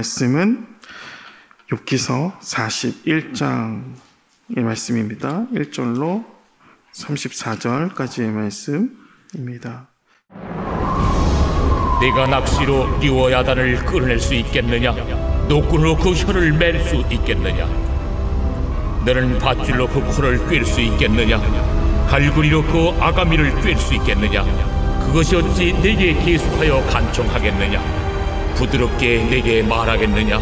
말씀은 욥기서 41장의 말씀입니다. 1절로 34절까지의 말씀입니다. 네가 낚시로 리워야단을 끌어낼 수 있겠느냐? 노끈으로 그 혀를 맬 수 있겠느냐? 너는 밧줄로 그 코를 꿰을 수 있겠느냐? 갈고리로 그 아가미를 꿰을 수 있겠느냐? 그것이 어찌 네게 계속하여 간청하겠느냐? 부드럽게 네게 말하겠느냐?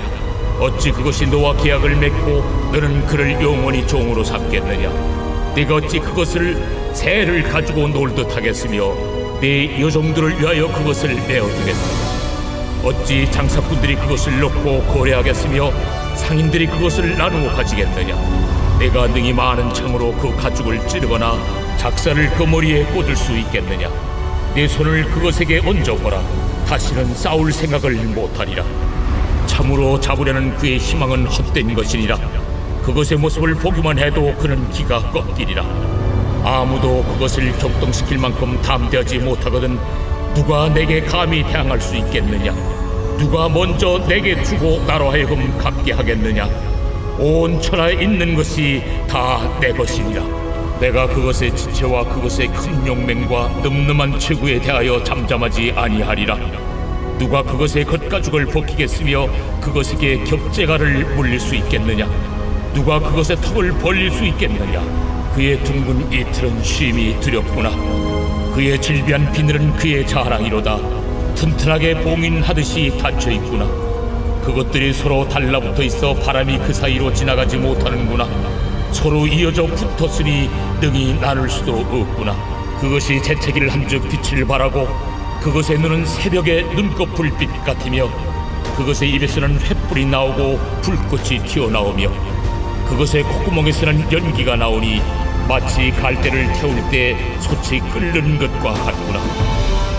어찌 그것이 너와 계약을 맺고 너는 그를 영원히 종으로 삼겠느냐? 네가 어찌 그것을 새를 가지고 놀듯 하겠으며 네 여종들을 위하여 그것을 내어두겠느냐? 어찌 장사꾼들이 그것을 놓고 거래하겠으며 상인들이 그것을 나누어 가지겠느냐? 내가 능히 많은 창으로 그 가죽을 찌르거나 작사를 그 머리에 꽂을 수 있겠느냐? 내 손을 그것에게 얹어보라. 다시는 싸울 생각을 못하리라. 참으로 잡으려는 그의 희망은 헛된 것이니라. 그것의 모습을 보기만 해도 그는 기가 꺾이리라. 아무도 그것을 격동시킬 만큼 담대하지 못하거든 누가 내게 감히 대항할 수 있겠느냐? 누가 먼저 내게 주고 나로 하여금 갚게 하겠느냐? 온 천하에 있는 것이 다 내 것이니라. 내가 그것의 지체와 그것의 큰 용맹과 늠름한 체구에 대하여 잠잠하지 아니하리라. 누가 그것의 겉가죽을 벗기겠으며 그것에게 겹재갈을 물릴 수 있겠느냐? 누가 그것의 턱을 벌릴 수 있겠느냐? 그의 둥근 이틀은 쉼이 두렵구나. 그의 질비한 비늘은 그의 자랑이로다. 튼튼하게 봉인하듯이 닫혀있구나. 그것들이 서로 달라붙어 있어 바람이 그 사이로 지나가지 못하는구나. 서로 이어져 붙었으니 능히 나눌 수도 없구나. 그것이 재채기를 한즉 빛을 발하고 그것의 눈은 새벽의 눈꺼풀 빛 같으며 그것의 입에서는 횃불이 나오고 불꽃이 튀어나오며 그것의 콧구멍에서는 연기가 나오니 마치 갈대를 태울 때 솥이 끓는 것과 같구나.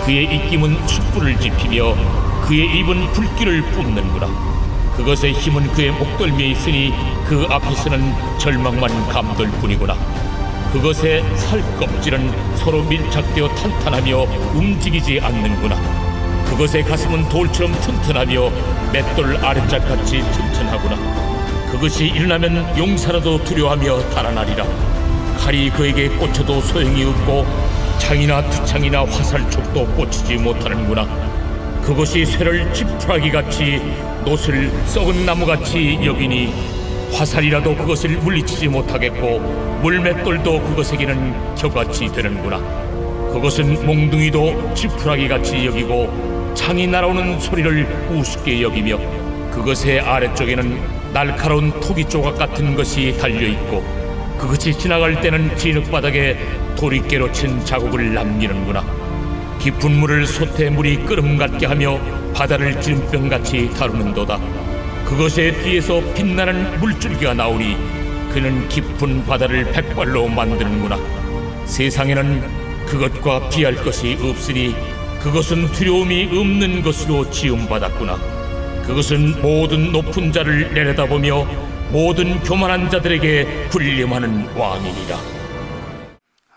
그의 입김은 숯불을 지피며 그의 입은 불길을 뿜는구나. 그것의 힘은 그의 목덜미에 있으니 그 앞에서는 절망만 감돌 뿐이구나. 그것의 살껍질은 서로 밀착되어 탄탄하며 움직이지 않는구나. 그것의 가슴은 돌처럼 튼튼하며 맷돌 아랫짝같이 튼튼하구나. 그것이 일어나면 용사라도 두려워하며 달아나리라. 칼이 그에게 꽂혀도 소용이 없고 창이나 투창이나 화살촉도 꽂히지 못하는구나. 그것이 쇠를 지푸라기같이 놋을 썩은 나무같이 여기니 화살이라도 그것을 물리치지 못하겠고 물맷돌도 그것에게는 겨같이 되는구나. 그것은 몽둥이도 지푸라기같이 여기고 창이 날아오는 소리를 우습게 여기며 그것의 아래쪽에는 날카로운 토기 조각 같은 것이 달려있고 그것이 지나갈 때는 진흙바닥에 도리깨로 친 자국을 남기는구나. 깊은 물을 솥에 물이 끓음 같게 하며 바다를 지름병같이 다루는도다. 그것의 뒤에서 빛나는 물줄기가 나오니 그는 깊은 바다를 백발로 만드는구나. 세상에는 그것과 비할 것이 없으니 그것은 두려움이 없는 것으로 지음받았구나. 그것은 모든 높은 자를 내려다보며 모든 교만한 자들에게 군림하는 왕이니라.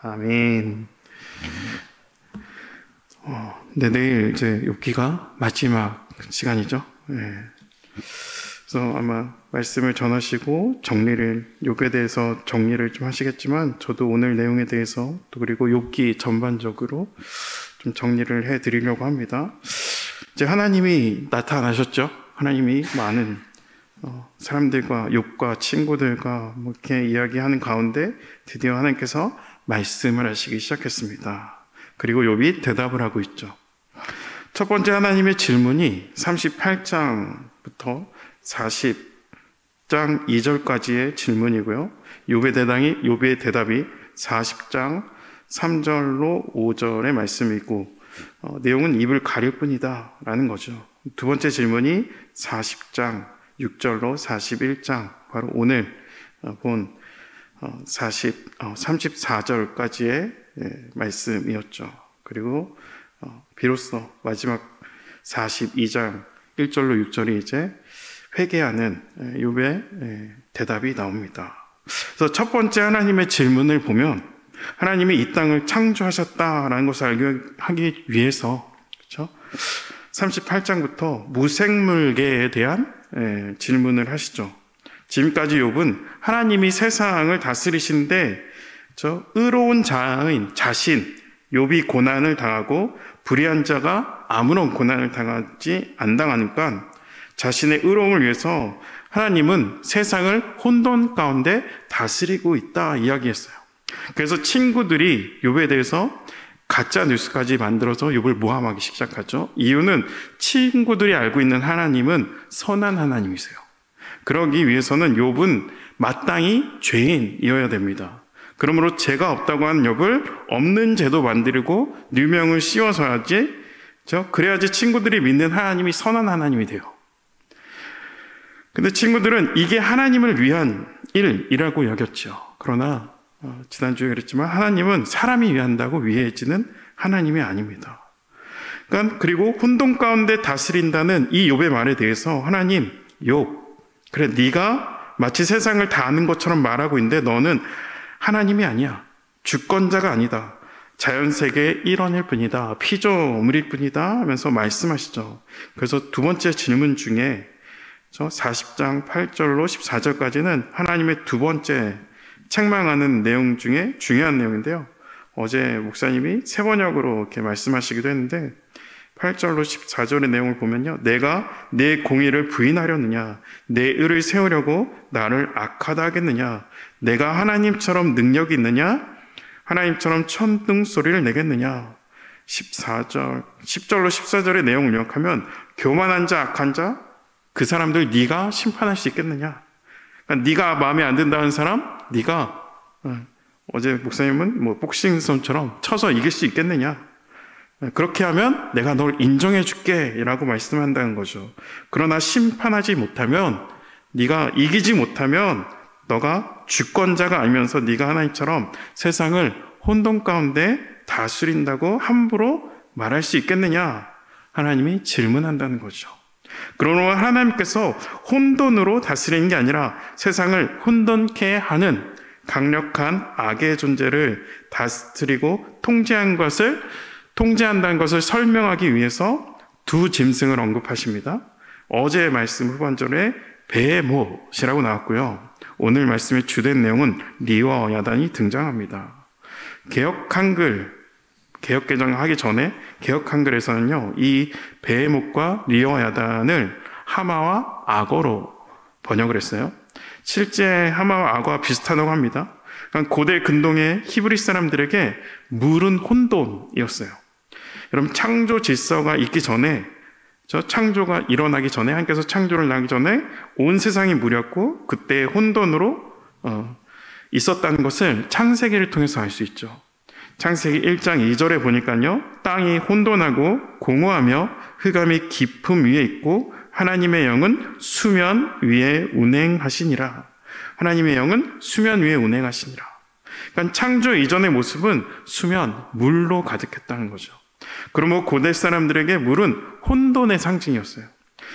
아멘. 네, 내일 이제 욥기가 마지막 시간이죠. 네. 그래서 아마 말씀을 전하시고 욥에 대해서 정리를 좀 하시겠지만 저도 오늘 내용에 대해서 또 그리고 욥기 전반적으로 좀 정리를 해드리려고 합니다. 이제 하나님이 나타나셨죠. 하나님이 많은 사람들과 욥과 친구들과 뭐 이렇게 이야기하는 가운데 드디어 하나님께서 말씀을 하시기 시작했습니다. 그리고 욥이 대답을 하고 있죠. 첫 번째 하나님의 질문이 38장부터 40장 2절까지의 질문이고요. 욥의 대답이 40장 3절로 5절의 말씀이고 내용은 입을 가릴 뿐이다 라는 거죠. 두 번째 질문이 40장 6절로 41장 바로 오늘 본 34절까지의 말씀이었죠. 그리고 비로소 마지막 42장 1절로 6절이 이제 회개하는 욥의 대답이 나옵니다. 그래서 첫 번째 하나님의 질문을 보면 하나님이 이 땅을 창조하셨다라는 것을 알게 하기 위해서, 그렇죠? 38장부터 무생물계에 대한 질문을 하시죠. 지금까지 욥은 하나님이 세상을 다스리시는데 저 의로운 자인 자신 욥이 고난을 당하고 불의한 자가 아무런 고난을 당하지 안 당하니까 자신의 의로움을 위해서 하나님은 세상을 혼돈 가운데 다스리고 있다 이야기했어요. 그래서 친구들이 욥에 대해서 가짜 뉴스까지 만들어서 욥을 모함하기 시작하죠. 이유는 친구들이 알고 있는 하나님은 선한 하나님이세요. 그러기 위해서는 욥은 마땅히 죄인이어야 됩니다. 그러므로 죄가 없다고 하는 욥을 없는 죄도 만들고 누명을 씌워서야지, 그래야지 친구들이 믿는 하나님이 선한 하나님이 돼요. 근데 친구들은 이게 하나님을 위한 일이라고 여겼죠. 그러나 지난주에 그랬지만 하나님은 사람이 위한다고 위해지는 하나님이 아닙니다. 그러니까 그리고 혼돈 가운데 다스린다는 이 욥의 말에 대해서 하나님, 욥, 그래 네가 마치 세상을 다 아는 것처럼 말하고 있는데 너는 하나님이 아니야. 주권자가 아니다. 자연세계의 일원일 뿐이다. 피조물일 뿐이다 하면서 말씀하시죠. 그래서 두 번째 질문 중에 40장 8절로 14절까지는 하나님의 두 번째 책망하는 내용 중에 중요한 내용인데요. 어제 목사님이 세 번역으로 이렇게 말씀하시기도 했는데 8절로 14절의 내용을 보면요. 내가 내 공의를 부인하려느냐? 내 의를 세우려고 나를 악하다 하겠느냐? 내가 하나님처럼 능력이 있느냐? 하나님처럼 천둥 소리를 내겠느냐? 10절로 14절의 내용을 요약하면 교만한 자, 악한 자, 그 사람들 네가 심판할 수 있겠느냐? 그러니까 네가 마음에 안 든다는 사람, 네가 어제 목사님은 복싱선처럼 쳐서 이길 수 있겠느냐? 그렇게 하면 내가 널 인정해 줄게 라고 말씀한다는 거죠. 그러나 심판하지 못하면, 네가 이기지 못하면 너가 주권자가 아니면서 네가 하나님처럼 세상을 혼돈 가운데 다스린다고 함부로 말할 수 있겠느냐? 하나님이 질문한다는 거죠. 그러나 하나님께서 혼돈으로 다스리는 게 아니라 세상을 혼돈케 하는 강력한 악의 존재를 다스리고 통제한다는 것을 설명하기 위해서 두 짐승을 언급하십니다. 어제의 말씀 후반절에 베헤못이라고 나왔고요. 오늘 말씀의 주된 내용은 리와 야단이 등장합니다. 개역 개정 하기 전에 개역 한글에서는요, 이 베헤못과 리와 야단을 하마와 악어로 번역을 했어요. 실제 하마와 악어와 비슷하다고 합니다. 그러니까 고대 근동의 히브리 사람들에게 물은 혼돈이었어요. 여러분, 창조 질서가 있기 전에, 창조가 일어나기 전에, 하나님께서 창조를 하기 전에 온 세상이 물이었고 그때 혼돈으로 있었다는 것을 창세기를 통해서 알 수 있죠. 창세기 1장 2절에 보니까요, 땅이 혼돈하고 공허하며 흑암이 깊음 위에 있고 하나님의 영은 수면 위에 운행하시니라. 하나님의 영은 수면 위에 운행하시니라. 그러니까 창조 이전의 모습은 수면, 물로 가득했다는 거죠. 그러므로 고대 사람들에게 물은 혼돈의 상징이었어요.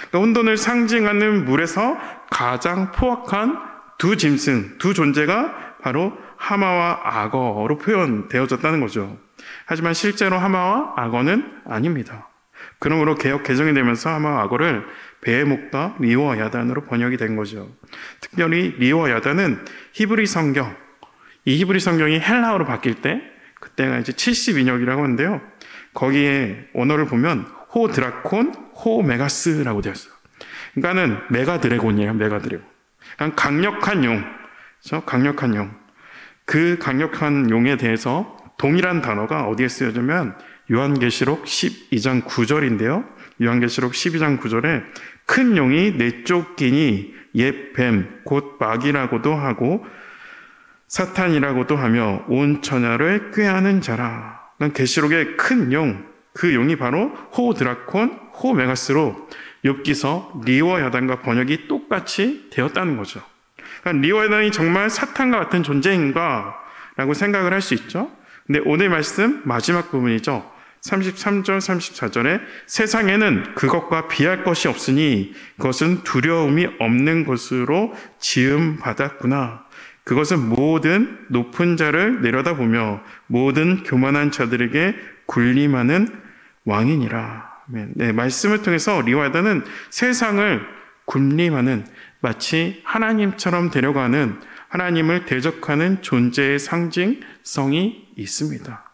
그러니까 혼돈을 상징하는 물에서 가장 포악한 두 짐승, 두 존재가 바로 하마와 악어로 표현되어졌다는 거죠. 하지만 실제로 하마와 악어는 아닙니다. 그러므로 개역 개정이 되면서 하마와 악어를 베헤못과 리와 야단으로 번역이 된 거죠. 특별히 리와 야단은 히브리 성경, 이 히브리 성경이 헬라어로 바뀔 때, 그때가 이제 70인역이라고 하는데요. 거기에 언어를 보면 호 드라콘, 호 메가스라고 되어 있어요. 그러니까는 메가 드래곤이에요. 메가 드래곤. 그러니까 강력한 용, 강력한 용. 그 강력한 용에 대해서 동일한 단어가 어디에 쓰여지면 요한계시록 12장 9절인데요. 요한계시록 12장 9절에 큰 용이 내쫓기니 옛 뱀, 곧 마귀라고도 하고 사탄이라고도 하며 온 천하를 꾀하는 자라. 계시록의 큰 용, 그 용이 바로 호 드라콘, 호 메가스로 욥기서 리와 야단과 번역이 똑같이 되었다는 거죠. 그러니까 리와 야단이 정말 사탄과 같은 존재인가 라고 생각을 할 수 있죠. 근데 오늘 말씀 마지막 부분이죠. 33절, 34절에 세상에는 그것과 비할 것이 없으니 그것은 두려움이 없는 것으로 지음받았구나. 그것은 모든 높은 자를 내려다보며 모든 교만한 자들에게 군림하는 왕이니라. 아멘. 네, 말씀을 통해서 리와야단은 세상을 군림하는 마치 하나님처럼 데려가는 하나님을 대적하는 존재의 상징성이 있습니다.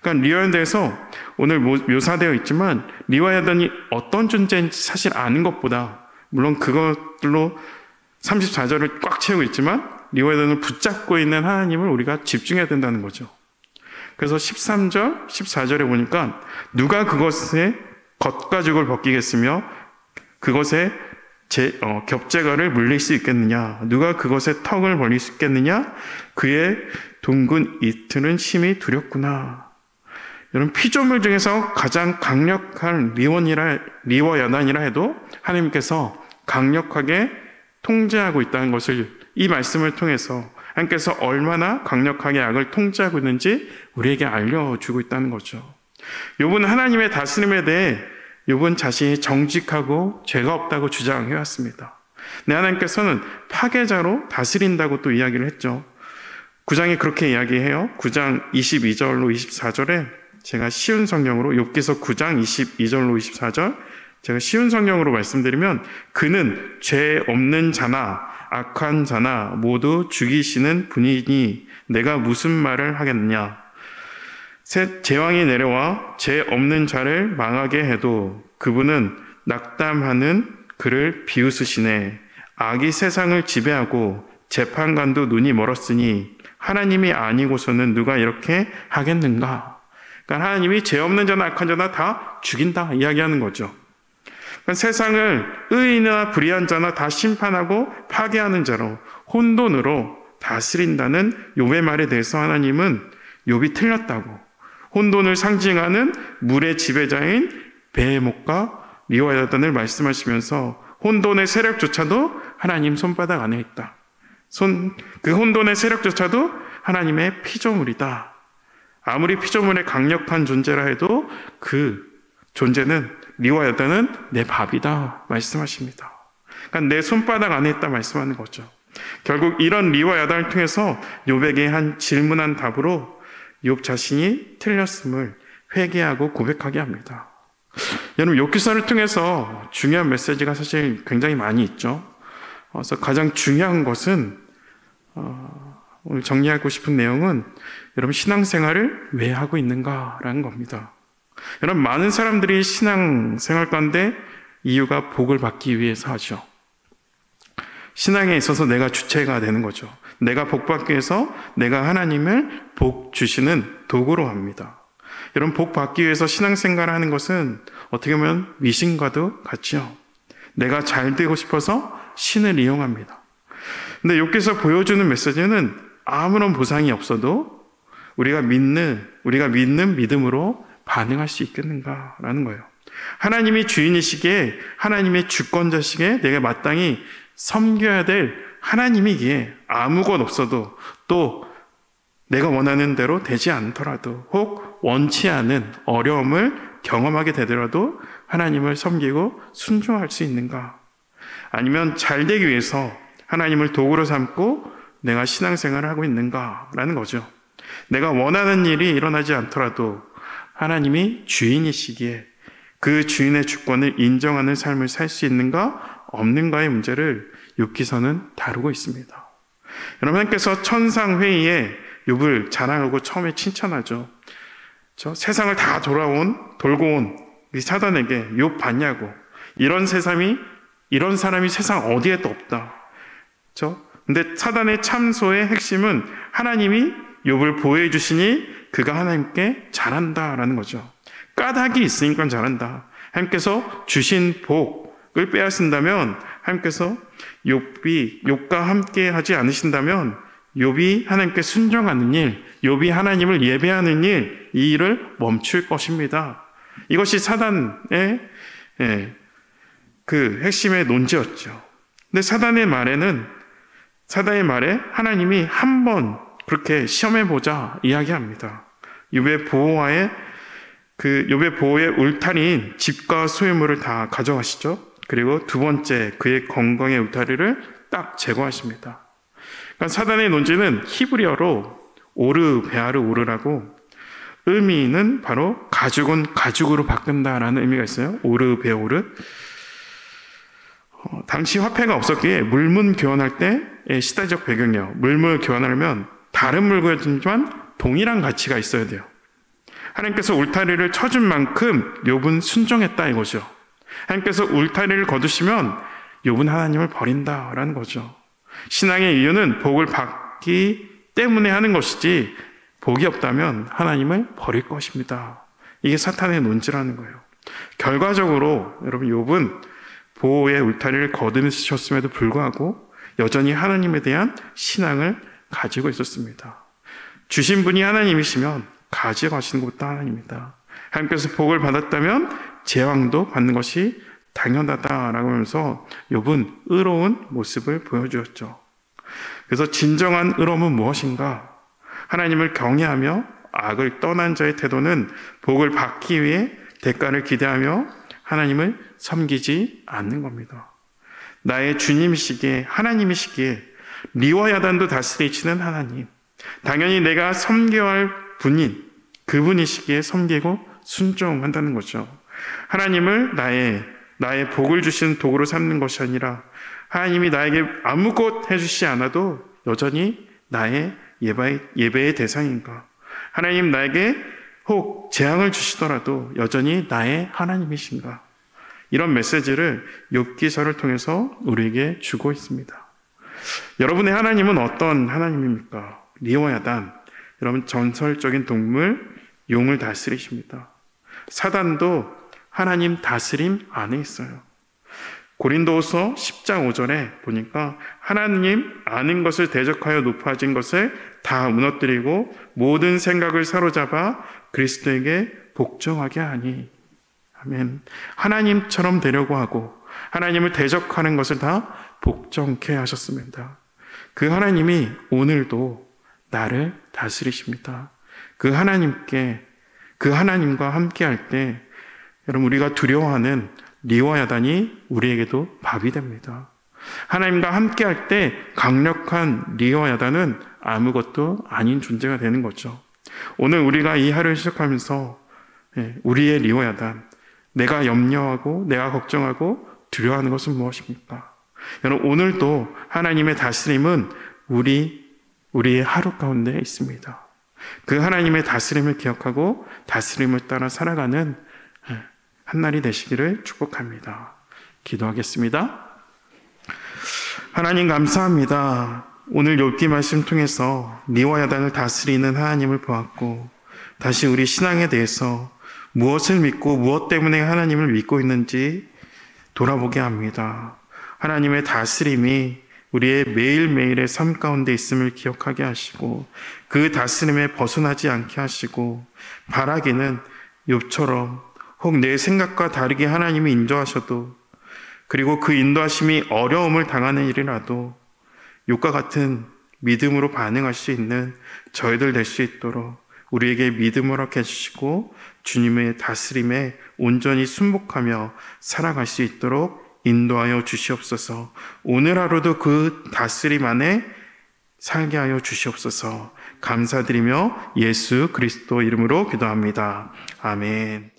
그러니까 리와야단에서 오늘 묘사되어 있지만 리와야단이 어떤 존재인지 사실 아는 것보다 물론 그것들로 34절을 꽉 채우고 있지만 리와야단을 붙잡고 있는 하나님을 우리가 집중해야 된다는 거죠. 그래서 13절, 14절에 보니까 누가 그것에 겉가죽을 벗기겠으며 그것에 겹제가를 물릴 수 있겠느냐? 누가 그것에 턱을 벌릴 수 있겠느냐? 그의 둥근 이틀은 심히 두렵구나. 여러분, 피조물 중에서 가장 강력한 리워야단이라 해도 하나님께서 강력하게 통제하고 있다는 것을 이 말씀을 통해서 하나님께서 얼마나 강력하게 악을 통제하고 있는지 우리에게 알려주고 있다는 거죠. 욥은 하나님의 다스림에 대해 욥은 자신이 정직하고 죄가 없다고 주장해왔습니다. 네, 하나님께서는 파괴자로 다스린다고 또 이야기를 했죠. 9장이 그렇게 이야기해요. 9장 22절로 24절에 제가 쉬운 성경으로 욥기서 9장 22절로 24절 제가 쉬운 성경으로 말씀드리면 그는 죄 없는 자나 악한 자나 모두 죽이시는 분이니 내가 무슨 말을 하겠느냐. 셋 제왕이 내려와 죄 없는 자를 망하게 해도 그분은 낙담하는 그를 비웃으시네. 악이 세상을 지배하고 재판관도 눈이 멀었으니 하나님이 아니고서는 누가 이렇게 하겠는가. 그러니까 하나님이 죄 없는 자나 악한 자나 다 죽인다 이야기하는 거죠. 그러니까 세상을 의인이나 불의한 자나 다 심판하고 파괴하는 자로 혼돈으로 다스린다는 욥의 말에 대해서 하나님은 욥이 틀렸다고 혼돈을 상징하는 물의 지배자인 베헤못과 리와야단을 말씀하시면서 혼돈의 세력조차도 하나님 손바닥 안에 있다. 그 혼돈의 세력조차도 하나님의 피조물이다. 아무리 피조물의 강력한 존재라 해도 그 존재는 리와야단은 내 밥이다 말씀하십니다. 그러니까 내 손바닥 안에 있다 말씀하는 거죠. 결국 이런 리와야단을 통해서 욥에게 한 질문한 답으로 욥 자신이 틀렸음을 회개하고 고백하게 합니다. 여러분, 욥기서를 통해서 중요한 메시지가 사실 굉장히 많이 있죠. 그래서 가장 중요한 것은 오늘 정리하고 싶은 내용은 여러분 신앙생활을 왜 하고 있는가라는 겁니다. 여러분, 많은 사람들이 신앙생활 가운데 이유가 복을 받기 위해서 하죠. 신앙에 있어서 내가 주체가 되는 거죠. 내가 복 받기 위해서 내가 하나님을 복 주시는 도구로 합니다. 여러분, 복 받기 위해서 신앙생활을 하는 것은 어떻게 보면 미신과도 같죠. 내가 잘 되고 싶어서 신을 이용합니다. 근데 욥기서 보여주는 메시지는 아무런 보상이 없어도 우리가 믿는 믿음으로 반응할 수 있겠는가라는 거예요. 하나님이 주인이시기에 하나님의 주권자시기에 내가 마땅히 섬겨야 될 하나님이기에 아무것 없어도 또 내가 원하는 대로 되지 않더라도 혹 원치 않은 어려움을 경험하게 되더라도 하나님을 섬기고 순종할 수 있는가? 아니면 잘 되기 위해서 하나님을 도구로 삼고 내가 신앙생활을 하고 있는가라는 거죠. 내가 원하는 일이 일어나지 않더라도 하나님이 주인이시기에 그 주인의 주권을 인정하는 삶을 살 수 있는가 없는가의 문제를 욥기서는 다루고 있습니다. 여러분께서 천상회의에 욥을 자랑하고 처음에 칭찬하죠. 세상을 다 돌고 온 이 사단에게 욥 봤냐고. 이런 사람이 세상 어디에도 없다. 근데 사단의 참소의 핵심은 하나님이 욥을 보호해 주시니 그가 하나님께 잘한다라는 거죠. 까닭이 있으니까 잘한다. 하나님께서 주신 복을 빼앗는다면 하나님께서 욥과 함께 하지 않으신다면 욥이 하나님께 순종하는 일, 욥이 하나님을 예배하는 일, 이 일을 멈출 것입니다. 이것이 사단의 그 핵심의 논지였죠. 근데 사단의 말에 하나님이 한번 그렇게 시험해보자 이야기합니다. 욥의 보호의 울타리인 집과 소유물을 다 가져가시죠. 그리고 두 번째 그의 건강의 울타리를 딱 제거하십니다. 그러니까 사단의 논지는 히브리어로 오르 베아르 오르라고 의미는 바로 가죽은 가죽으로 바꾼다라는 의미가 있어요. 오르 베오르. 당시 화폐가 없었기에 물문 교환할 때의 시대적 배경이에요. 물물 교환하려면 다른 물건이지만 동일한 가치가 있어야 돼요. 하나님께서 울타리를 쳐준 만큼 욥은 순종했다 이거죠. 하나님께서 울타리를 거두시면 욥은 하나님을 버린다라는 거죠. 신앙의 이유는 복을 받기 때문에 하는 것이지 복이 없다면 하나님을 버릴 것입니다. 이게 사탄의 논지라는 거예요. 결과적으로 여러분 욥은 보호의 울타리를 거두셨음에도 불구하고 여전히 하나님에 대한 신앙을 가지고 있었습니다. 주신 분이 하나님이시면 가져가시는 것도 하나님입니다. 하나님께서 복을 받았다면 재앙도 받는 것이 당연하다라고 하면서 욥은 의로운 모습을 보여주었죠. 그래서 진정한 의로움은 무엇인가? 하나님을 경외하며 악을 떠난 자의 태도는 복을 받기 위해 대가를 기대하며 하나님을 섬기지 않는 겁니다. 나의 주님이시기에 하나님이시기에 리와 야단도 다스리시는 하나님, 당연히 내가 섬겨야 할 분인 그분이시기에 섬기고 순종한다는 거죠. 하나님을 나의 복을 주시는 도구로 삼는 것이 아니라 하나님이 나에게 아무것 해주시지 않아도 여전히 나의 예배의 대상인가? 하나님 나에게 혹 재앙을 주시더라도 여전히 나의 하나님이신가? 이런 메시지를 욥기서를 통해서 우리에게 주고 있습니다. 여러분의 하나님은 어떤 하나님입니까? 리와 야단, 여러분 전설적인 동물 용을 다스리십니다. 사단도 하나님 다스림 안에 있어요. 고린도후서 10장 5절에 보니까 하나님 아는 것을 대적하여 높아진 것을 다 무너뜨리고 모든 생각을 사로잡아 그리스도에게 복종하게 하니. 아멘. 하나님처럼 되려고 하고 하나님을 대적하는 것을 다 복종케 하셨습니다. 그 하나님이 오늘도 나를 다스리십니다. 그 하나님과 함께 할 때 여러분 우리가 두려워하는 리와 야단이 우리에게도 밥이 됩니다. 하나님과 함께 할 때 강력한 리와 야단은 아무것도 아닌 존재가 되는 거죠. 오늘 우리가 이 하루를 시작하면서 우리의 리와 야단, 내가 염려하고 내가 걱정하고 두려워하는 것은 무엇입니까? 여러분 오늘도 하나님의 다스림은 우리의 하루 가운데 있습니다. 그 하나님의 다스림을 기억하고 다스림을 따라 살아가는 한날이 되시기를 축복합니다. 기도하겠습니다. 하나님 감사합니다. 오늘 욥기 말씀 통해서 리와 야단을 다스리는 하나님을 보았고 다시 우리 신앙에 대해서 무엇을 믿고 무엇 때문에 하나님을 믿고 있는지 돌아보게 합니다. 하나님의 다스림이 우리의 매일매일의 삶 가운데 있음을 기억하게 하시고 그 다스림에 벗어나지 않게 하시고 바라기는 욥처럼 혹 내 생각과 다르게 하나님이 인도하셔도 그리고 그 인도하심이 어려움을 당하는 일이라도 욥과 같은 믿음으로 반응할 수 있는 저희들 될 수 있도록 우리에게 믿음을 허락해 주시고 주님의 다스림에 온전히 순복하며 살아갈 수 있도록 인도하여 주시옵소서. 오늘 하루도 그 다스림 안에 살게 하여 주시옵소서. 감사드리며 예수 그리스도 이름으로 기도합니다. 아멘.